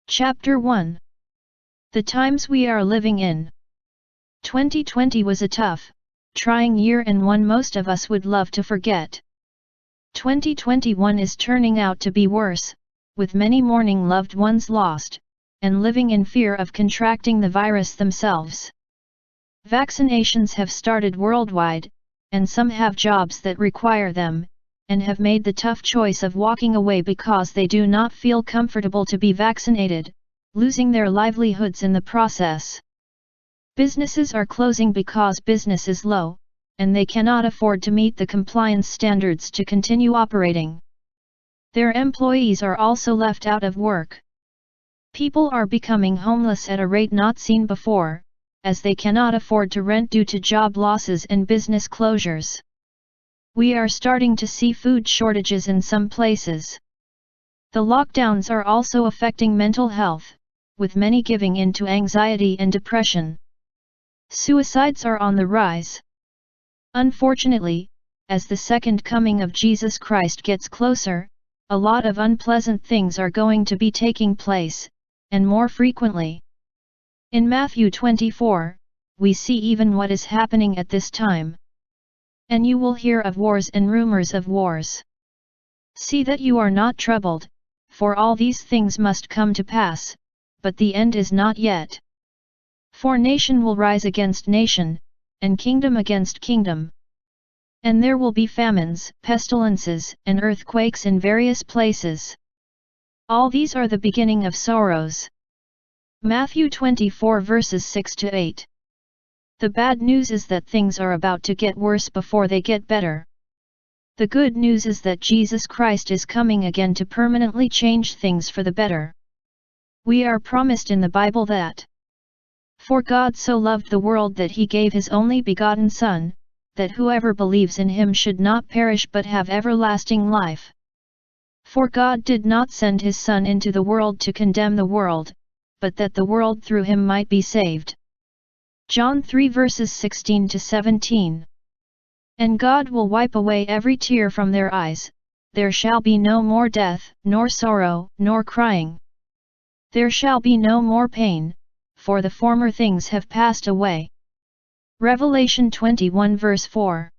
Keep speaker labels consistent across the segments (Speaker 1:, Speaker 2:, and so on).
Speaker 1: Chapter 1. The times we are living in. 2020 was a tough, trying year and one most of us would love to forget. 2021 is turning out to be worse, with many mourning loved ones lost, and living in fear of contracting the virus themselves. Vaccinations have started worldwide, and some have jobs that require them, and have made the tough choice of walking away because they do not feel comfortable to be vaccinated, losing their livelihoods in the process. Businesses are closing because business is low, and they cannot afford to meet the compliance standards to continue operating. Their employees are also left out of work. People are becoming homeless at a rate not seen before, as they cannot afford to rent due to job losses and business closures. We are starting to see food shortages in some places. The lockdowns are also affecting mental health, with many giving in to anxiety and depression. Suicides are on the rise. Unfortunately, as the second coming of Jesus Christ gets closer, a lot of unpleasant things are going to be taking place, and more frequently. In Matthew 24, we see even what is happening at this time. And you will hear of wars and rumors of wars. See that you are not troubled, for all these things must come to pass, but the end is not yet. For nation will rise against nation, and kingdom against kingdom. And there will be famines, pestilences, and earthquakes in various places. All these are the beginning of sorrows. Matthew 24 verses 6 to 8. The bad news is that things are about to get worse before they get better. The good news is that Jesus Christ is coming again to permanently change things for the better. We are promised in the Bible that, "For God so loved the world that he gave his only begotten Son, that whoever believes in him should not perish but have everlasting life. For God did not send his Son into the world to condemn the world, but that the world through him might be saved." John 3 verses 16 to 17. And God will wipe away every tear from their eyes, there shall be no more death, nor sorrow, nor crying. There shall be no more pain, for the former things have passed away. Revelation 21 verse 4.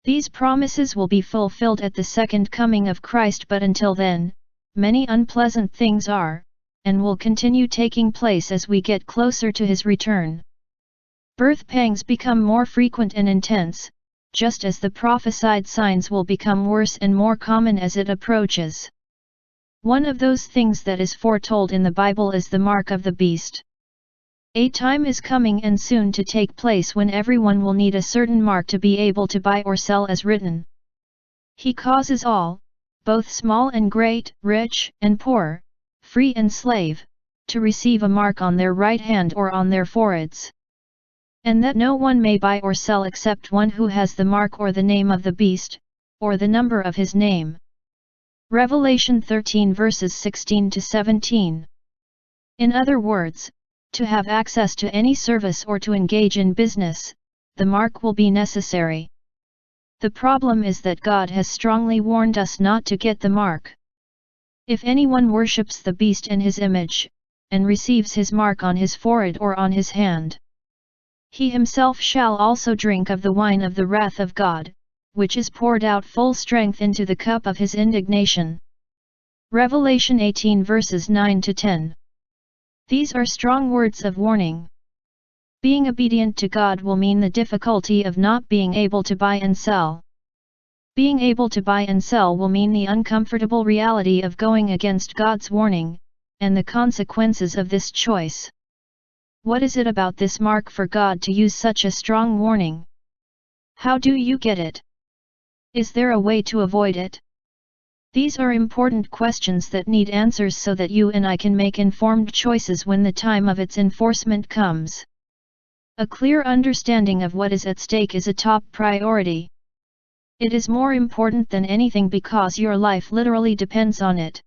Speaker 1: These promises will be fulfilled at the second coming of Christ, but until then, many unpleasant things are, and will continue taking place as we get closer to his return. Birth pangs become more frequent and intense, just as the prophesied signs will become worse and more common as it approaches. One of those things that is foretold in the Bible is the mark of the beast. A time is coming and soon to take place when everyone will need a certain mark to be able to buy or sell, as written. He causes all, both small and great, rich and poor, free and slave, to receive a mark on their right hand or on their foreheads. And that no one may buy or sell except one who has the mark or the name of the beast, or the number of his name. Revelation 13 verses 16 to 17. In other words, to have access to any service or to engage in business, the mark will be necessary. The problem is that God has strongly warned us not to get the mark. If anyone worships the beast and his image, and receives his mark on his forehead or on his hand, he himself shall also drink of the wine of the wrath of God, which is poured out full strength into the cup of his indignation. Revelation 18 verses 9 to 10. These are strong words of warning. Being obedient to God will mean the difficulty of not being able to buy and sell. Being able to buy and sell will mean the uncomfortable reality of going against God's warning, and the consequences of this choice. What is it about this mark for God to use such a strong warning? How do you get it? Is there a way to avoid it? These are important questions that need answers so that you and I can make informed choices when the time of its enforcement comes. A clear understanding of what is at stake is a top priority. It is more important than anything because your life literally depends on it.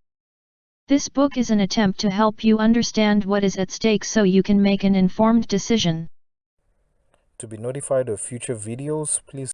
Speaker 1: This book is an attempt to help you understand what is at stake so you can make an informed decision.
Speaker 2: To be notified of future videos, please